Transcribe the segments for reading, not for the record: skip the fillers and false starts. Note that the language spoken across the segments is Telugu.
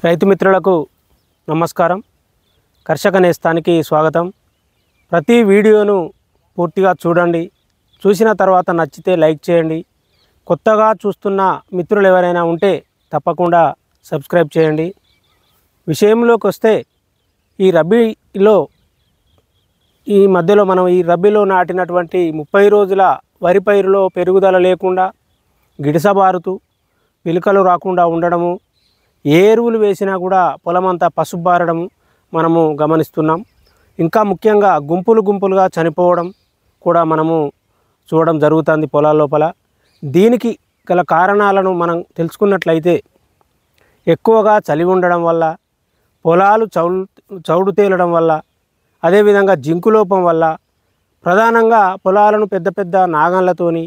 రైతు మిత్రులకు నమస్కారం. కర్షక నేస్తానికి స్వాగతం. ప్రతి వీడియోను పూర్తిగా చూడండి. చూసిన తర్వాత నచ్చితే లైక్ చేయండి. కొత్తగా చూస్తున్న మిత్రులు ఎవరైనా ఉంటే తప్పకుండా సబ్స్క్రైబ్ చేయండి. విషయంలోకి వస్తే ఈ రబీలో ఈ మధ్యలో మనం ఈ రబీలో నాటినటువంటి 30 రోజుల వరి పైరులో పెరుగుదల లేకుండా గిడసబారుతూ పిలకలు రాకుండా ఉండడము, ఏ ఎరువులు వేసినా కూడా పొలమంతా పసుబారడం మనము గమనిస్తున్నాం. ఇంకా ముఖ్యంగా గుంపులుగా చనిపోవడం కూడా మనము చూడడం జరుగుతుంది పొలాల లోపల. దీనికి గల కారణాలను మనం తెలుసుకున్నట్లయితే ఎక్కువగా చలి ఉండడం వల్ల, పొలాలు చౌడు తేలడం వల్ల, అదేవిధంగా జింకు లోపం వల్ల, ప్రధానంగా పొలాలను పెద్ద నాగన్లతోని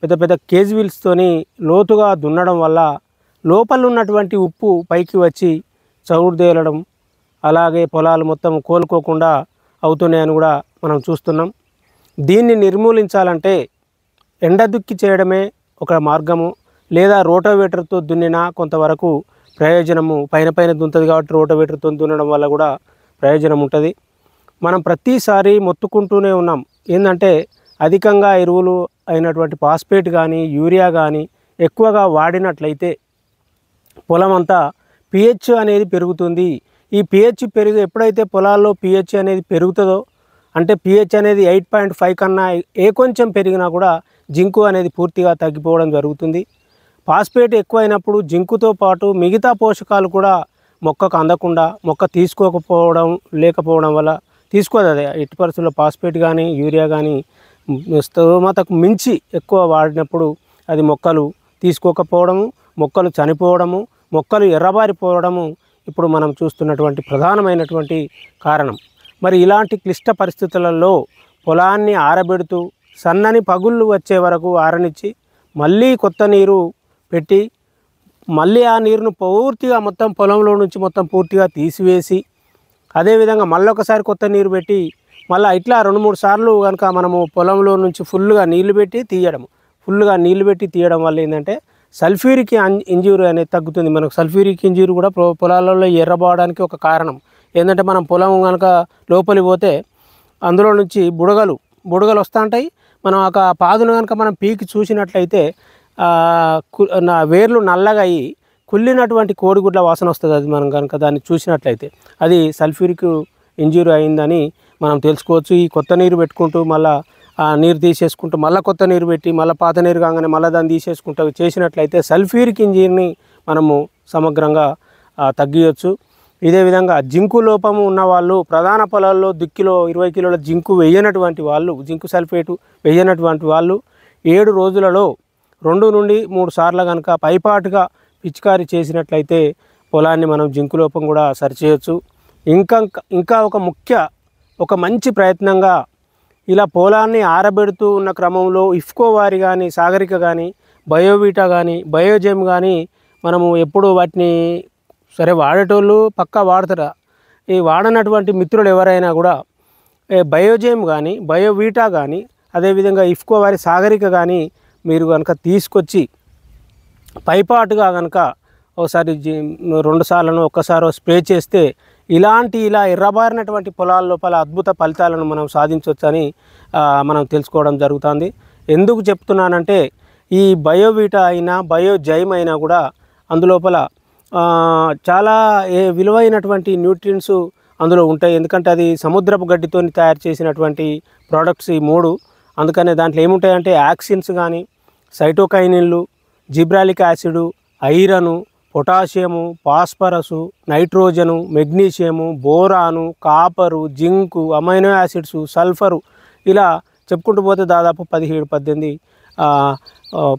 పెద్ద కేజ్ వీల్స్తోని లోతుగా దున్నడం వల్ల లోపల ఉన్నటువంటి ఉప్పు పైకి వచ్చి చౌడు తేలడం, అలాగే పొలాలు మొత్తం కోలుకోకుండా అవుతున్నాయని కూడా మనం చూస్తున్నాం. దీన్ని నిర్మూలించాలంటే ఎండదుక్కి చేయడమే ఒక మార్గము, లేదా రోటోవేటర్తో దున్నినా కొంతవరకు ప్రయోజనము పైన దున్నుతుంది కాబట్టి రోటోవేటర్తో దున్నడం వల్ల కూడా ప్రయోజనం ఉంటుంది. మనం ప్రతిసారి మొత్తుకుంటూనే ఉన్నాం ఏంటంటే అధికంగా ఎరువులు అయినటువంటి ఫాస్ఫేట్ కానీ యూరియా కానీ ఎక్కువగా వాడినట్లయితే పొలం అంతా pH అనేది పెరుగుతుంది. ఈ pH ఎప్పుడైతే పొలాల్లో pH అనేది పెరుగుతుందో, అంటే pH అనేది 8.5 కన్నా కొంచెం పెరిగినా కూడా జింకు అనేది పూర్తిగా తగ్గిపోవడం జరుగుతుంది. ఫాస్ఫేట్ ఎక్కువైనప్పుడు జింకుతో పాటు మిగతా పోషకాలు కూడా మొక్కకు అందకుండా, మొక్క లేకపోవడం వల్ల తీసుకోదు. అదే ఎట్టి పరిస్థితుల్లో ఫాస్ఫేట్ కానీ యూరియా కానీ స్తోమతకు మించి ఎక్కువ వాడినప్పుడు అది మొక్కలు తీసుకోకపోవడము, మొక్కలు చనిపోవడము, మొక్కలు ఎర్రబారిపోవడము ఇప్పుడు మనం చూస్తున్నటువంటి ప్రధానమైనటువంటి కారణం. మరి ఇలాంటి క్లిష్ట పరిస్థితులలో పొలాన్ని ఆరబెడుతూ సన్నని పగుళ్ళు వచ్చే వరకు ఆరనిచ్చి మళ్ళీ కొత్త నీరు పెట్టి మళ్ళీ ఆ నీరును పూర్తిగా మొత్తం పొలంలో నుంచి మొత్తం పూర్తిగా తీసివేసి, అదేవిధంగా మళ్ళొకసారి కొత్త నీరు పెట్టి మళ్ళీ ఇట్లా 2-3 సార్లు కనుక మనము పొలంలో నుంచి ఫుల్గా నీళ్లు పెట్టి తీయడం వల్ల ఏంటంటే సల్ఫ్యూరిక్ ఇంజ్యూరీ అనేది తగ్గుతుంది. మనకు సల్ఫ్యూరిక్ ఇంజ్యూరీ కూడా పొలాలలో ఎర్రబోవడానికి ఒక కారణం ఏంటంటే మనం పొలం కనుక లోపలికి పోతే అందులో నుంచి బుడగలు వస్తూ ఉంటాయి. మనం ఒక పాదును కనుక మనం పీకి చూసినట్లయితే నా వేర్లు నల్లగా అయ్యి కుళ్ళినటువంటి కోడిగుడ్ల వాసన వస్తుంది. అది మనం కనుక దాన్ని చూసినట్లయితే అది సల్ఫ్యూరిక్ ఇంజ్యూరీ అయిందని మనం తెలుసుకోవచ్చు. ఈ కొత్త నీరు పెట్టుకుంటూ మళ్ళీ ఆ నీరు తీసేసుకుంటూ మళ్ళీ కొత్త నీరు పెట్టి మళ్ళీ పాత నీరు కాగానే మళ్ళీ దాన్ని తీసేసుకుంటూ చేసినట్లయితే సల్ఫ్యూరిక్ ఇంజీర్ని మనము సమగ్రంగా తగ్గించవచ్చు. ఇదే విధంగా జింకు లోపము ఉన్నవాళ్ళు ప్రధాన పొలాల్లో దిక్కిలో 20 కిలోల జింకు వేయనటువంటి వాళ్ళు, జింకు సల్ఫేటు వేయనటువంటి వాళ్ళు 7 రోజులలో 2 నుండి 3 సార్లు కనుక పైపాటుగా పిచికారీ చేసినట్లయితే పొలాన్ని మనం జింకు లోపం కూడా సరిచేయచ్చు. ఇంకా ఒక మంచి ప్రయత్నంగా ఇలా పొలాన్ని ఆరబెడుతూ ఉన్న క్రమంలో ఇఫ్కో వారి కానీ, సాగరిక కానీ, బయోవీటా కానీ, బయోజెమ్ కానీ మనము ఎప్పుడు వాటిని సరే వాడేటోళ్ళు పక్కా వాడతారా, ఈ వాడనటువంటి మిత్రులు ఎవరైనా కూడా బయోజెమ్ కానీ, బయోవీటా కానీ, అదేవిధంగా ఇఫ్కో వారి సాగరిక కానీ మీరు కనుక తీసుకొచ్చి పైపాటుగా కనుక ఒకసారి 2 సార్లను ఒక్కసారి స్ప్రే చేస్తే ఇలా ఎర్రబారినటువంటి పొలాల లోపల అద్భుత ఫలితాలను మనం సాధించవచ్చని మనం తెలుసుకోవడం జరుగుతుంది. ఎందుకు చెప్తున్నానంటే ఈ బయోవీటా అయినా బయోజైమ్ అయినా కూడా అందులోపల చాలా విలువైనటువంటి న్యూట్రియంట్స్ అందులో ఉంటాయి. ఎందుకంటే అది సముద్రపు గడ్డితో తయారు చేసినటువంటి ప్రోడక్ట్స్ ఈ 3. అందుకనే దాంట్లో ఏముంటాయంటే యాక్సిన్స్ కానీ, సైటోకైనిన్లు, gibberellic acid, iron, potassium, phosphorus, nitrogen, magnesium, boron, copper, zinc, amino acids, sulphur, ఇలా చెప్పుకుంటూ పోతే దాదాపు 17-18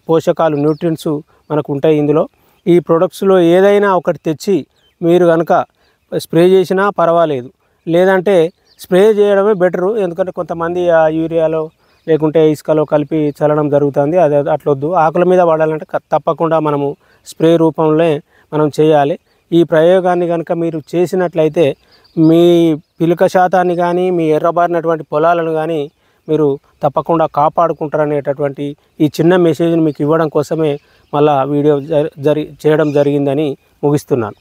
పోషకాలు న్యూట్రియంట్స్ మనకు ఉంటాయి ఇందులో. ఈ ప్రొడక్ట్స్లో ఏదైనా ఒకటి తెచ్చి మీరు కనుక స్ప్రే చేసినా పర్వాలేదు, లేదంటే స్ప్రే చేయడమే బెటరు. ఎందుకంటే కొంతమంది ఆ యూరియాలో లేకుంటే ఇసుకలో కలిపి చల్లడం జరుగుతుంది. అది అట్లొద్దు. ఆకుల మీద వాడాలంటే తప్పకుండా మనము స్ప్రే రూపంలో మనం చేయాలి. ఈ ప్రయోగాన్ని కనుక మీరు చేసినట్లయితే మీ పిలుక శాతాన్ని కానీ, మీ ఎర్రబారినటువంటి పొలాలను కానీ మీరు తప్పకుండా కాపాడుకుంటారనేటటువంటి ఈ చిన్న మెసేజ్ని మీకు ఇవ్వడం కోసమే మళ్ళీ వీడియో చేయడం జరిగిందని ముగిస్తున్నాను.